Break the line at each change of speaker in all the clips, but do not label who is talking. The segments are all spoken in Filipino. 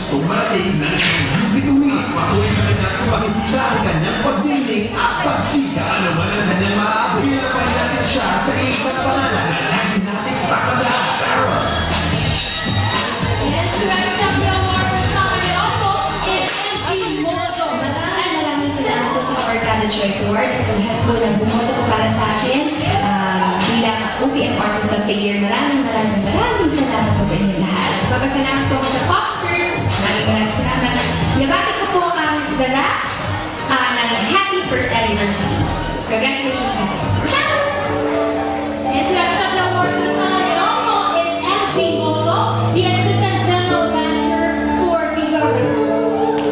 gustong marating ng bituin. Patuloy na rin natin pakikita ang kanyang pagdiling at pagsika. Ano man ang kanyang maabot. Pinapay natin siya sa isang pangalan na lagi natin pakala. Sarah!
Yes, to accept the award for Summer also is MG Mozo.
Maraming salamat po sa Organa Choice Award. Sa lahat po ng bumoto po para sa akin. Bilang OPM Artist of the Year, maraming salamat po sa inyo lahat. Papasalamat po ako sa Popsters. Maraming salamat. Nabati ko po ang The Rap ng happy first anniversary. Congratulations sa atin.
And to accept the award for Summer also is MG Mozo, the Assistant General Manager for Viva Records.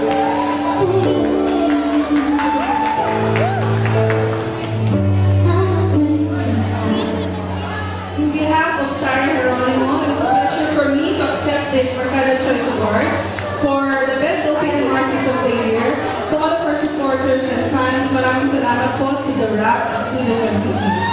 On behalf of Sarah Geronimo, it's a pleasure for me to accept this Organa Choice Award for the Best OPM Artist of the Year. To all of our supporters and fans, maraming salamat po to The Rap of Studio 20.